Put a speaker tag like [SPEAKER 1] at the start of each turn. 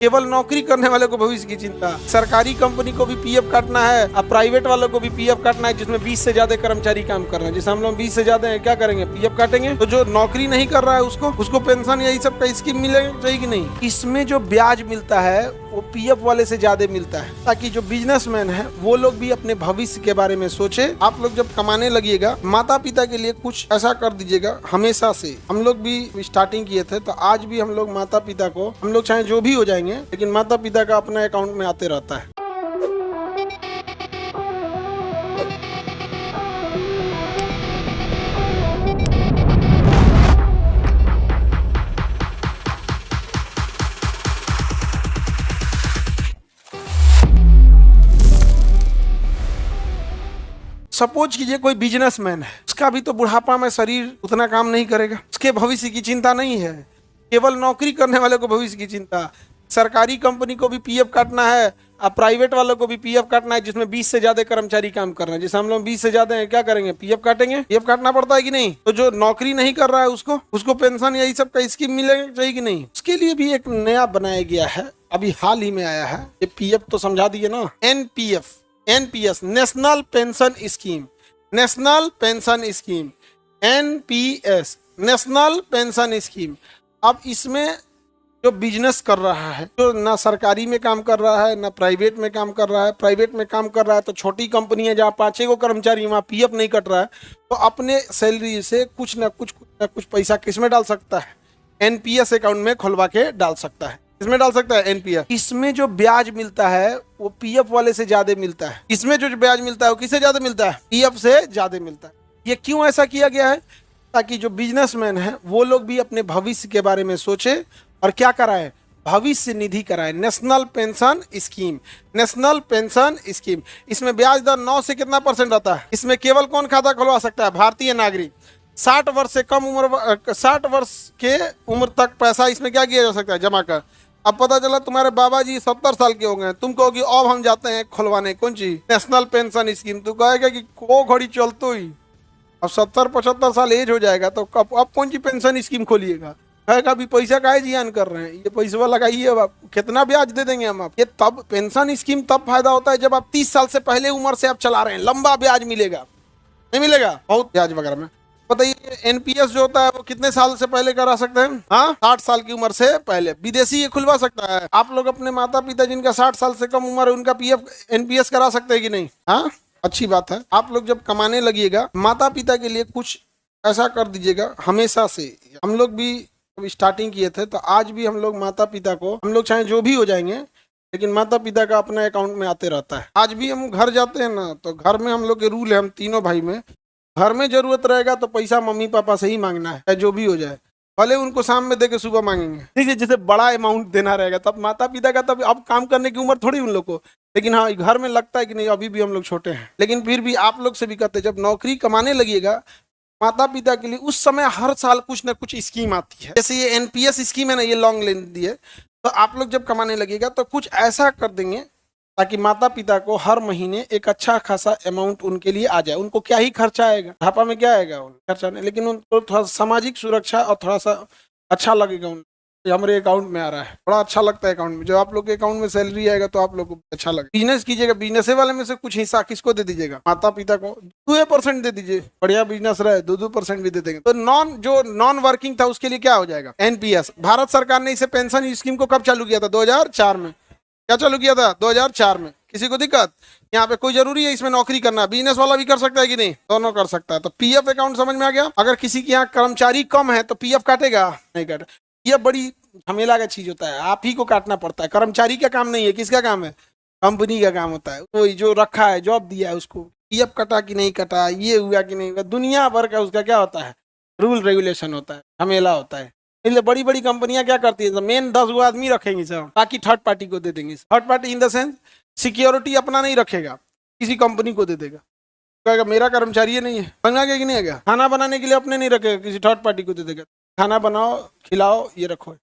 [SPEAKER 1] केवल नौकरी करने वाले को भविष्य की चिंता। सरकारी कंपनी को भी पीएफ काटना है, अब प्राइवेट वालों को भी पीएफ काटना है, जिसमें 20 से ज्यादा कर्मचारी काम कर रहे हैं। जैसे हम लोग 20 से ज्यादा हैं, क्या करेंगे? पीएफ काटेंगे। तो जो नौकरी नहीं कर रहा है उसको पेंशन यही सब का स्कीम मिलेगा, चाहिए कि नहीं? इसमें जो ब्याज मिलता है वो पीएफ वाले से ज्यादा मिलता है, ताकि जो बिजनेसमैन है वो लोग भी अपने भविष्य के बारे में सोचे। आप लोग जब कमाने लगिएगा, माता पिता के लिए कुछ ऐसा कर दीजिएगा। हमेशा से हम लोग भी स्टार्टिंग किए थे, तो आज भी हम लोग माता पिता को, हम लोग चाहे जो भी हो जाएंगे, लेकिन माता पिता का अपना अकाउंट में आते रहता है। सपोज कीजिए कोई बिजनेसमैन है, उसका भी तो बुढ़ापा में शरीर उतना काम नहीं करेगा, उसके भविष्य की चिंता नहीं है। केवल नौकरी करने वाले को भविष्य की चिंता। सरकारी कंपनी को भी पीएफ काटना है, अब प्राइवेट वालों को भी पीएफ काटना है, जिसमें 20 से ज्यादा कर्मचारी काम कर रहे हैं। जैसे हम लोग 20 से ज्यादा हैं, क्या करेंगे? पीएफ काटेंगे। पीएफ काटना पड़ता है कि नहीं? तो जो नौकरी नहीं कर रहा है उसको पेंशन यही सब का स्कीम मिलेगा, चाहिए कि नहीं? उसके लिए भी एक नया बनाया गया है, अभी हाल ही में आया है। ये पीएफ तो समझा दिए ना, NPF, NPS, national pension scheme, national pension scheme, NPS, national pension scheme. अब इसमें जो बिजनेस कर रहा है, जो ना सरकारी में काम कर रहा है ना प्राइवेट में काम कर रहा है, प्राइवेट में काम कर रहा है तो छोटी कंपनी है जहाँ 5 को कर्मचारी, वहाँ पीएफ नहीं कट रहा है, तो अपने सैलरी से कुछ ना कुछ पैसा किसमें डाल सकता है? एनपीएस अकाउंट में खुलवा के डाल सकता है। इसमें डाल सकता है एनपीएस। इसमें जो ब्याज मिलता है वो पीएफ वाले से ज्यादा मिलता है। इसमें जो ब्याज मिलता है वो किससे ज्यादा मिलता है? पीएफ से ज्यादा मिलता है। ये क्यों ऐसा किया गया है? ताकि जो बिजनेसमैन है वो लोग भी अपने भविष्य के बारे में सोचे और क्या कराए? भविष्य निधि कराए, national pension scheme, national pension scheme. इसमें ब्याज दर 9 से कितना % रहता है? इसमें केवल कौन खाता खुलवा सकता है? भारतीय नागरिक। 60 वर्ष से कम उम्र, 60 वर्ष के उम्र तक पैसा इसमें क्या किया जा सकता है? जमा कर। अब पता चला तुम्हारे बाबा जी 70 साल के हो गए, तुम कहोगे अब हम जाते हैं खुलवाने कौन चीज? National pension scheme. तू कहेगा कि को घड़ी चलतो ही, अब 70-75 साल एज हो जाएगा तो अब कौन सी पेंशन स्कीम खोलिएगा? कहेगा अभी पैसा काहे जियान कर रहे हैं, ये पैसा लगाइए, अब आप कितना ब्याज दे देंगे हम आप। ये तब पेंशन स्कीम तब फायदा होता है जब आप 30 साल से पहले उम्र से आप चला रहे हैं, लंबा ब्याज मिलेगा। नहीं मिलेगा बहुत ब्याज वगैरह में। बताइए एनपीएस जो होता है वो कितने साल से पहले करा सकते हैं? हाँ, 60 साल की उम्र से पहले। विदेशी ये खुलवा सकता है। आप लोग अपने माता पिता जिनका 60 साल से कम उम्र है उनका पीएफ एनपीएस करा सकते हैं कि नहीं? हाँ, अच्छी बात है। आप लोग जब कमाने लगिएगा, माता पिता के लिए कुछ ऐसा कर दीजिएगा। हमेशा से हम लोग भी स्टार्टिंग किए थे, तो आज भी हम लोग माता पिता को, हम लोग चाहे जो भी हो जाएंगे, लेकिन माता पिता का अपना अकाउंट में आते रहता है। आज भी हम घर जाते हैं ना, तो घर में हम लोग के रूल है, हम तीनों भाई में, घर में जरूरत रहेगा तो पैसा मम्मी पापा से ही मांगना है, जो भी हो जाए। भले उनको शाम में दे के सुबह मांगेंगे, ठीक है, जैसे बड़ा अमाउंट देना रहेगा तब माता पिता का, तब अब काम करने की उम्र थोड़ी उन लोग को। लेकिन हाँ, घर में लगता है कि नहीं अभी भी हम लोग छोटे हैं, लेकिन फिर भी आप लोग से भी कहते हैं, जब नौकरी कमाने लगिएगा माता पिता के लिए, उस समय हर साल कुछ ना कुछ स्कीम आती है। जैसे ये एनपीएस स्कीम है ना, ये लॉन्ग लेन दी है, तो आप लोग जब कमाने लगेगा तो कुछ ऐसा कर देंगे ताकि माता पिता को हर महीने एक अच्छा खासा अमाउंट उनके लिए आ जाए। उनको क्या ही खर्चा आएगा, ढापा में क्या आएगा खर्चा नहीं, लेकिन उनको थोड़ा सामाजिक सुरक्षा और थोड़ा सा अच्छा लगेगा। उनको हमारे अकाउंट में आ रहा है, बड़ा अच्छा लगता है अकाउंट में। जब आप लोग के अकाउंट में सैलरी आएगा तो आप लोग को अच्छा लगेगा। बिजनेस कीजिएगा, बिजनेस वाले में से कुछ हिस्सा किसको दे दीजिएगा? माता पिता को 2% दे दीजिए। बढ़िया बिजनेस रहे 2% भी दे देंगे तो जो नॉन वर्किंग था उसके लिए क्या हो जाएगा? एनपीएस। भारत सरकार ने इसे पेंशन स्कीम को कब चालू किया था? 2004 में। क्या चालू किया था? 2004 में। किसी को दिक्कत? यहाँ पे कोई जरूरी है इसमें नौकरी करना? बिजनेस वाला भी कर सकता है कि नहीं? दोनों कर सकता है। तो पीएफ अकाउंट समझ में आ गया। अगर किसी के यहाँ कर्मचारी कम है तो पीएफ काटेगा? नहीं काटे। यह बड़ी झमेला का चीज होता है, आप ही को काटना पड़ता है। कर्मचारी का काम नहीं है, किसका काम है? कंपनी का काम होता है। कोई जो रखा है, जॉब दिया है, उसको पीएफ कटा कि नहीं कटा, ये हुआ कि नहीं हुआ, दुनिया भर का उसका क्या होता है, रूल रेगुलेशन होता है, झमेला होता है। इसलिए बड़ी बड़ी कंपनियां क्या करती है, मेन 10 गो आदमी रखेंगे सब, ताकि थर्ड पार्टी को दे देंगे। Third party in the sense security अपना नहीं रखेगा, किसी कंपनी को दे देगा। कहेगा मेरा कर्मचारी ही नहीं है, बना के कि नहीं है? खाना बनाने के लिए अपने नहीं रखेगा, किसी थर्ड पार्टी को दे देगा। खाना बनाओ, खिलाओ, ये रखो।